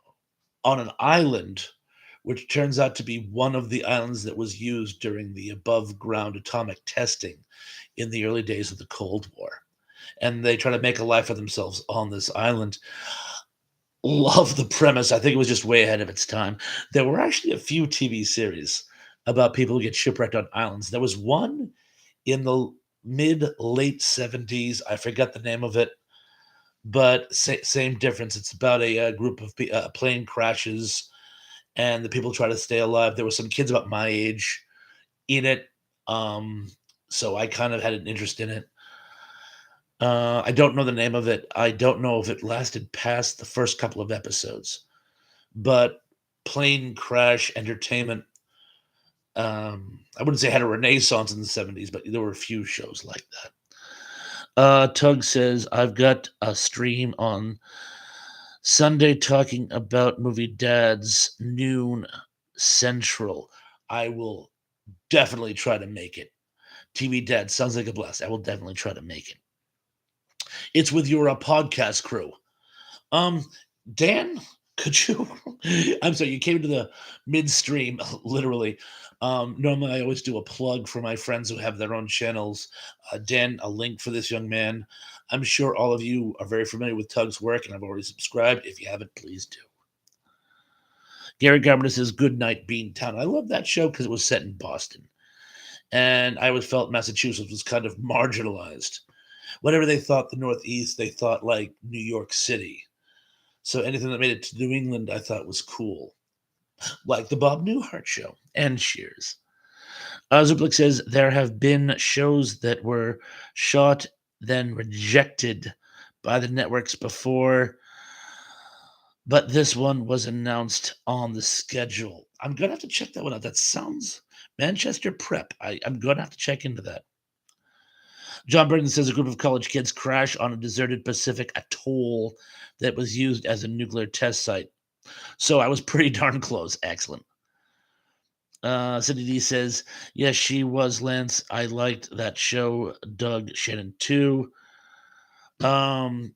an island, which turns out to be one of the islands that was used during the above ground atomic testing in the early days of the Cold War. And they try to make a life for themselves on this island. Love the premise. I think it was just way ahead of its time. There were actually a few TV series about people who get shipwrecked on islands. There was one in the mid late 70s. I forgot the name of it, but same difference. It's about a group of plane crashes and the people try to stay alive. There were some kids about my age in it. Um, so I kind of had an interest in it. I don't know the name of it. I don't know if it lasted past the first couple of episodes, but plane crash entertainment, I wouldn't say had a renaissance in the 70s, but there were a few shows like that. Tug says, I've got a stream on Sunday talking about movie dads, noon central. I will definitely try to make it. TV dad sounds like a blast. I will definitely try to make it. It's with your podcast crew. Um, Dan, could you? I'm sorry, you came to the midstream, literally. Normally, I always do a plug for my friends who have their own channels. Dan, a link for this young man. I'm sure all of you are very familiar with Tug's work, and I've already subscribed. If you haven't, please do. Gary Garber says, Good Night, Beantown. I love that show because it was set in Boston. And I always felt Massachusetts was kind of marginalized. Whatever they thought the Northeast, they thought like New York City. So anything that made it to New England, I thought was cool. Like the Bob Newhart show and Cheers. Zuplik says there have been shows that were shot, then rejected by the networks before, but this one was announced on the schedule. I'm going to have to check that one out. That sounds Manchester Prep. I'm going to have to check into that. John Burton says a group of college kids crash on a deserted Pacific atoll that was used as a nuclear test site. So I was pretty darn close. Excellent. Cindy D says, yes, she was, Lance. I liked that show. Doug Shannon too. Gary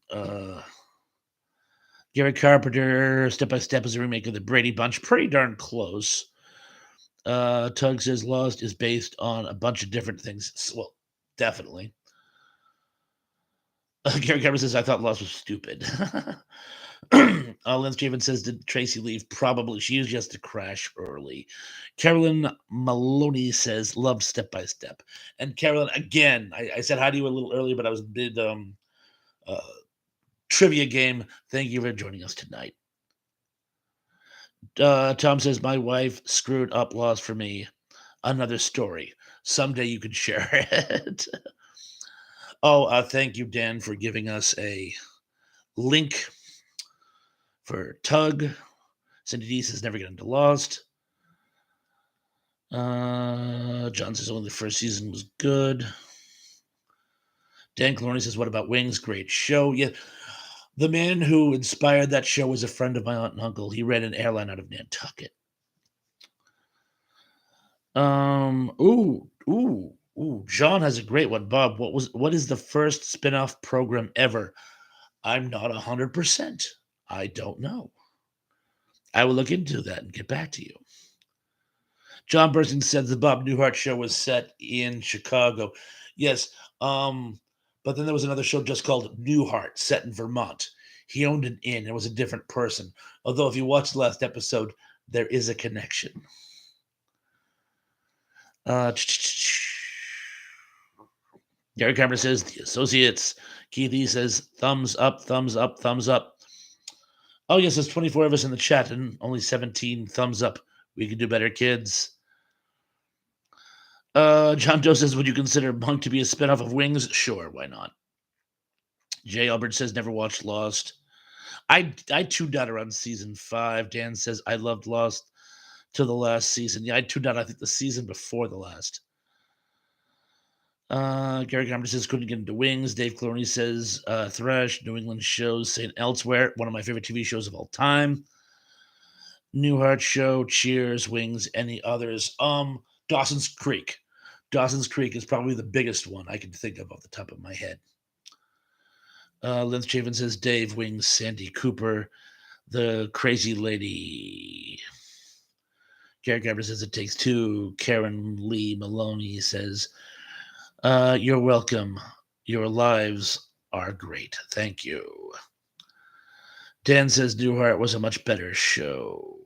Carpenter, Step by Step is a remake of the Brady Bunch. Pretty darn close. Tug says Lost is based on a bunch of different things. Well, definitely. Gary Carpenter says, I thought Lost was stupid. Lance Javen says, did Tracy leave? Probably. She used just to crash early. Carolyn Maloney says, love Step by Step. And Carolyn, again, I said hi to you a little earlier, but I was mid trivia game. Thank you for joining us tonight. Tom says, my wife screwed up Lost for me. Another story. Someday you can share it. Thank you, Dan, for giving us a link for Tug. Cindy D says, never get into Lost. John says, only the first season was good. Dan Calorni says, what about Wings? Great show. Yeah, the man who inspired that show was a friend of my aunt and uncle. He ran an airline out of Nantucket. Ooh, John has a great one. Bob, what is the first spin-off program ever? I'm not 100%. I don't know. I will look into that and get back to you. John Burton said the Bob Newhart show was set in Chicago. Yes, but then there was another show just called Newhart, set in Vermont. He owned an inn. It was a different person. Although, if you watch the last episode, there is a connection. Uh, Gary Cameron says the associates. Keith E says thumbs up, thumbs up, thumbs up. Oh yes, there's 24 of us in the chat and only 17 thumbs up. We can do better, kids. John Doe says, would you consider Monk to be a spinoff of Wings? Sure, why not? Jay Albert says, never watched Lost. I tuned out around season 5. Dan says, I loved Lost to the last season. Yeah, I tuned out, I think, the season before the last. Gary Cameron says, couldn't get into Wings. Dave Clooney says, Thresh, New England shows, St. Elsewhere, one of my favorite TV shows of all time. Newhart Show, Cheers, Wings, any others? Dawson's Creek. Dawson's Creek is probably the biggest one I can think of off the top of my head. Lynn Chavin says Dave, Wings, Sandy Cooper, The Crazy Lady. Gary Gabber says it takes two. Karen Lee Maloney says, you're welcome. Your lives are great. Thank you. Dan says Newhart was a much better show.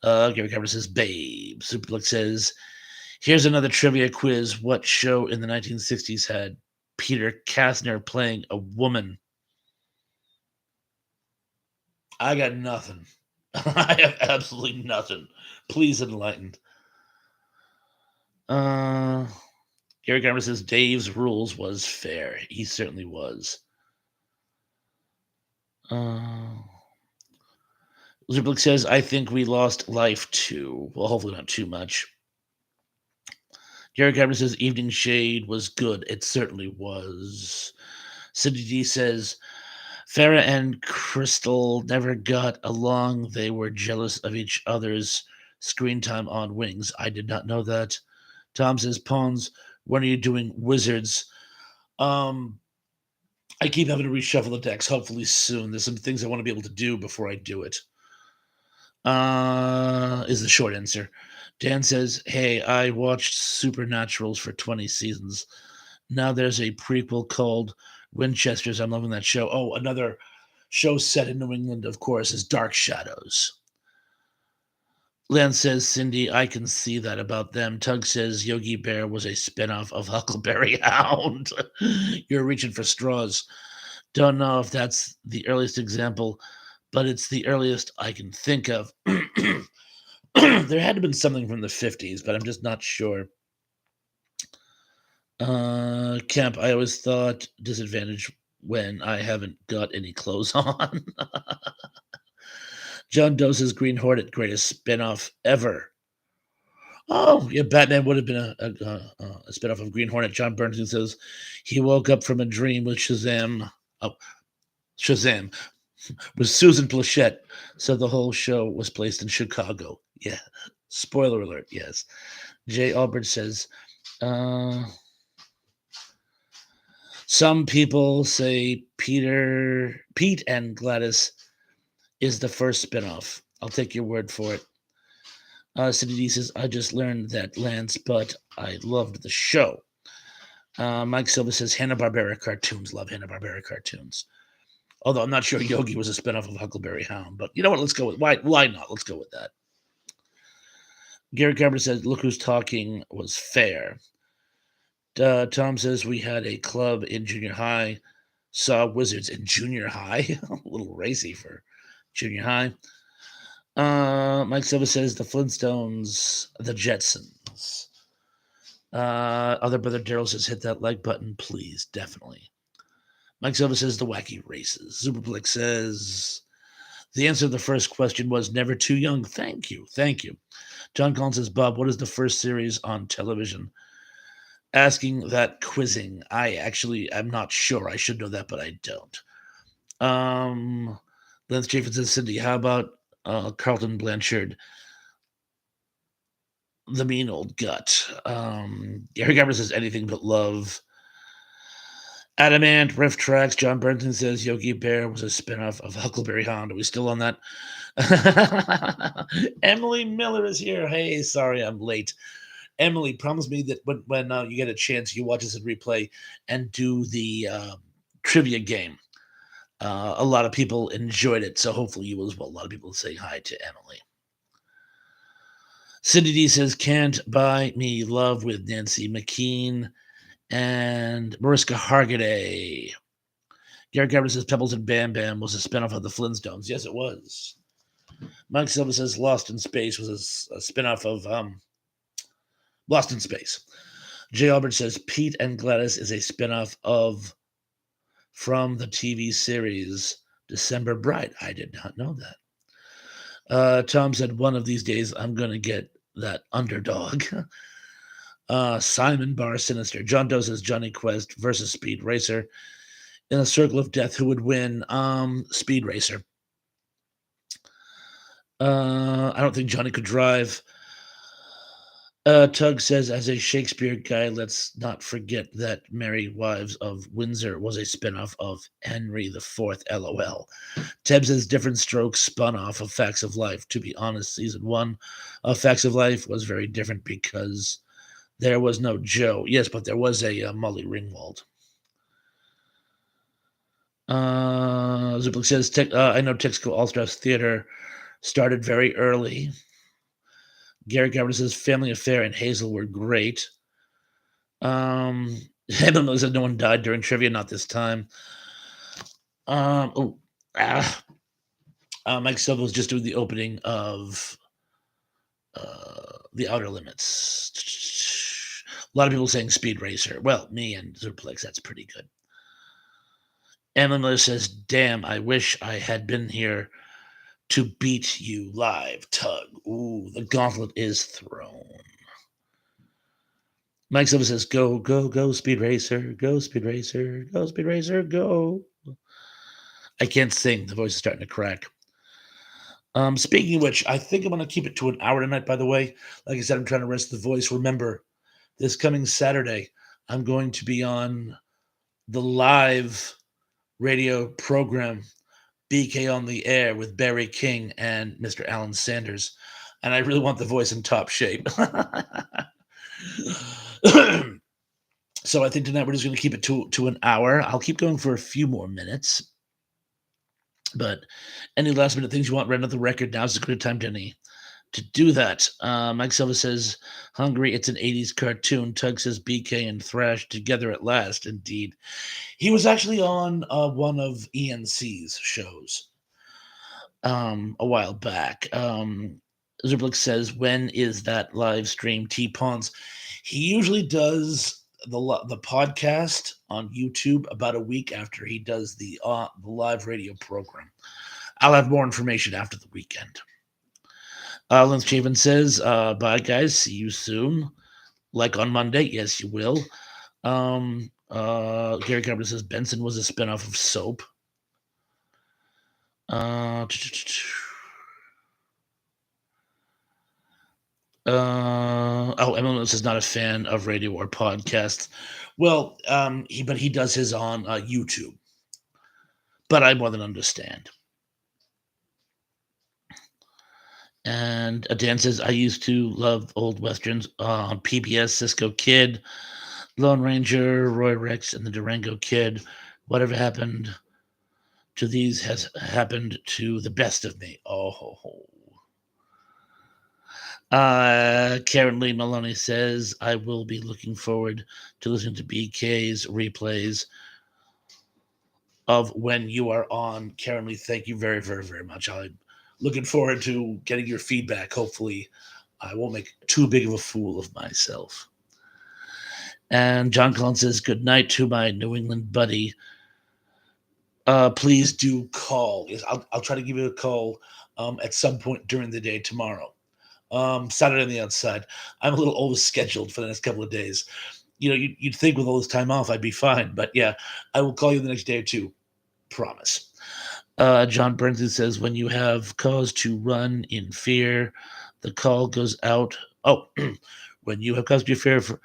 Gary Cameron says, Babe. Superlick says, here's another trivia quiz. What show in the 1960s had Peter Kastner playing a woman? I got nothing. I have absolutely nothing. Please enlighten. Gary Cameron says, Dave's Rules was fair. He certainly was. Superlick says, I think we lost life too. Well, hopefully not too much. Gary Cameron says Evening Shade was good. It certainly was. Cindy D says Farrah and Crystal never got along. They were jealous of each other's screen time on Wings. I did not know that. Tom says, Pawns, when are you doing Wizards? I keep having to reshuffle the decks. Hopefully soon. There's some things I want to be able to do before I do it. Is the short answer. Dan says, hey, I watched Supernaturals for 20 seasons. Now there's a prequel called Winchesters. I'm loving that show. Oh, another show set in New England, of course, is Dark Shadows. Lance says, Cindy, I can see that about them. Tug says Yogi Bear was a spinoff of Huckleberry Hound. You're reaching for straws. Don't know if that's the earliest example, but it's the earliest I can think of. There had to have been something from the 50s, but I'm just not sure. Kemp, I always thought disadvantage when I haven't got any clothes on. John Doe's Green Hornet, greatest spinoff ever. Oh, yeah, Batman would have been a spinoff of Green Hornet. John Bernstein says he woke up from a dream with Shazam. Oh, Shazam with Susan Plachette, so the whole show was placed in Chicago. Yeah, spoiler alert. Yes, Jay Albert says. Some people say Pete and Gladys is the first spinoff. I'll take your word for it. Cindy D says, I just learned that, Lance, but I loved the show. Mike Silva says, Hanna-Barbera cartoons. Love Hanna-Barbera cartoons. Although I'm not sure Yogi was a spinoff of Huckleberry Hound. But you know what? Let's go with, why not? Let's go with that. Gary Garber says, look who's talking was fair. Tom says, we had a club in junior high. Saw Wizards in junior high. A little racy for junior high. Mike Silva says the Flintstones, the Jetsons. Other brother Daryl says hit that like button, please, definitely. Mike Silva says the Wacky Races. Superblick says the answer to the first question was never too young. Thank you. John Collins says, Bob, what is the first series on television? Asking that quizzing. I'm not sure. I should know that, but I don't. Lance Chafin says, Cindy, how about Carlton Blanchard? The mean old gut. Gary Garber says anything but love. Adamant, Riff Tracks. John Burnson says Yogi Bear was a spinoff of Huckleberry Hound. Are we still on that? Emily Miller is here. Hey, sorry I'm late. Emily, promise me that when you get a chance, you watch this in replay and do the trivia game. A lot of people enjoyed it, so hopefully you will as well. A lot of people say hi to Emily. Cindy D says, Can't Buy Me Love with Nancy McKean and Mariska Hargitay. Garrett Garber says Pebbles and Bam Bam was a spinoff of the Flintstones. Yes, it was. Mike Silva says Lost in Space was a spinoff of Lost in Space. Jay Albert says Pete and Gladys is a spinoff of from the TV series December Bride. I did not know that. Tom said one of these days I'm going to get that underdog. Simon Bar Sinister. John Doe says Johnny Quest versus Speed Racer. In a circle of death, who would win? Speed Racer. I don't think Johnny could drive. Tug says, as a Shakespeare guy, let's not forget that Merry Wives of Windsor was a spinoff of Henry IV, LOL. Teb says, different strokes spun off of Facts of Life. To be honest, season 1 of Facts of Life was very different because there was no Joe. Yes, but there was a Molly Ringwald. Zuplik says, I know Texaco All-Stars Theater started very early. Gary Garber says Family Affair and Hazel were great. I don't know, said no one died during trivia, not this time. Mike Silva was just doing the opening of The Outer Limits. A lot of people saying Speed Racer. Well, me and Zuplex, that's pretty good. Emma Miller says, damn, I wish I had been here to beat you live, Tug. Ooh, the gauntlet is thrown. Mike Silva says, go, go, go, Speed Racer. Go, Speed Racer. Go, Speed Racer. Go. I can't sing. The voice is starting to crack. Speaking of which, I think I'm going to keep it to an hour tonight, by the way. Like I said, I'm trying to rest the voice. Remember, this coming Saturday, I'm going to be on the live radio program BK on the Air with Barry King and Mr. Alan Sanders. And I really want the voice in top shape. So I think tonight we're just going to keep it to an hour. I'll keep going for a few more minutes. But any last minute things you want read on the record, now's a good time to do that. Mike Silva says, Hungry, it's an 80s cartoon. Tug says BK and Thrash together at last. Indeed. He was actually on one of ENC's shows a while back. Zublik says, when is that live stream? T-Pons. He usually does the podcast on YouTube about a week after he does the live radio program. I'll have more information after the weekend. Lance Chavin says, bye guys, see you soon. Like on Monday, yes you will. Gary Carpenter says Benson was a spinoff of Soap. Emily is not a fan of radio or podcasts. Well, he does his on YouTube. But I more than understand. And Dan says, I used to love old westerns on PBS, Cisco Kid, Lone Ranger, Roy Rex, and the Durango Kid. Whatever happened to these has happened to the best of me. Oh, ho, ho. Karen Lee Maloney says, I will be looking forward to listening to BK's replays of when you are on. Karen Lee, thank you very, very, very much. I'm looking forward to getting your feedback. Hopefully, I won't make too big of a fool of myself. And John Collins says, good night to my New England buddy. Please do call. I'll try to give you a call at some point during the day tomorrow. Saturday on the outside. I'm a little overscheduled for the next couple of days. You know, you'd think with all this time off I'd be fine, but yeah, I will call you the next day or two. Promise. John Burnson says, when you have cause to run in fear, the call goes out Oh, when you have cause to be fear for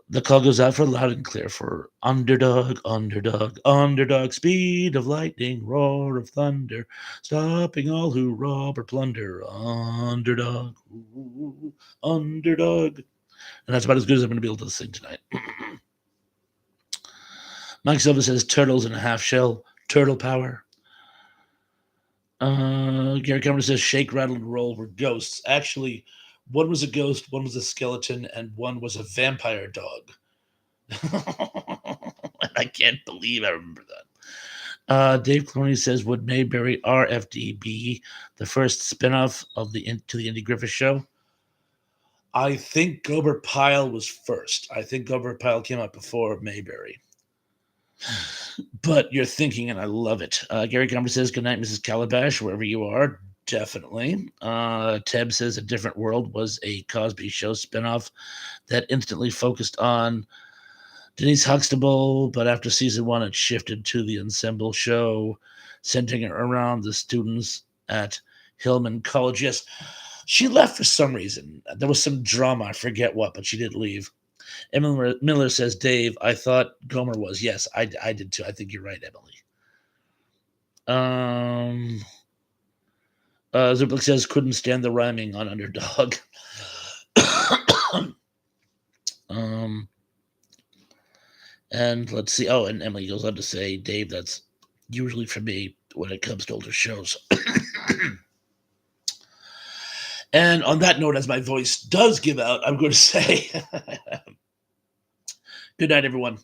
the call goes out for loud and clear for underdog, underdog, underdog, speed of lightning, roar of thunder, stopping all who rob or plunder. Underdog, ooh, underdog. And that's about as good as I'm going to be able to sing tonight. Mike Silva says turtles in a half shell, turtle power. Gary Cameron says shake, rattle, and roll were ghosts. Actually, one was a ghost, one was a skeleton, and one was a vampire dog. I can't believe I remember that. Dave Clooney says, would Mayberry RFD be the first spinoff of the to the Andy Griffith Show? I think Gobert Pyle was first. I think Gobert Pyle came out before Mayberry. But you're thinking, and I love it. Gary Gumber says, good night, Mrs. Calabash, wherever you are. Definitely. Teb says, A Different World was a Cosby Show spinoff that instantly focused on Denise Huxtable, but after season 1, it shifted to the ensemble show, centering around the students at Hillman College. Yes, she left for some reason. There was some drama, I forget what, but she did leave. Emily Miller says, Dave, I thought Gomer was. Yes, I did too. I think you're right, Emily. Zublik says, couldn't stand the rhyming on underdog. And let's see. Oh, and Emily goes on to say, Dave, that's usually for me when it comes to older shows. And on that note, as my voice does give out, I'm going to say good night, everyone.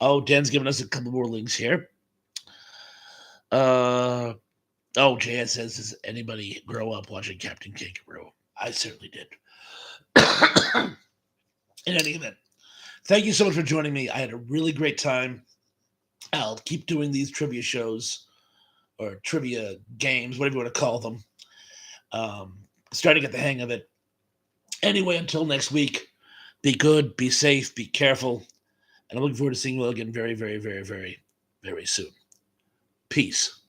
Oh, Dan's giving us a couple more links here. Oh, JS says, does anybody grow up watching Captain Kangaroo? I certainly did. In any event, thank you so much for joining me. I had a really great time. I'll keep doing these trivia shows or trivia games, whatever you want to call them. Starting to get the hang of it. Anyway, until next week, be good, be safe, be careful. And I'm looking forward to seeing you all again very, very, very, very, very soon. Peace.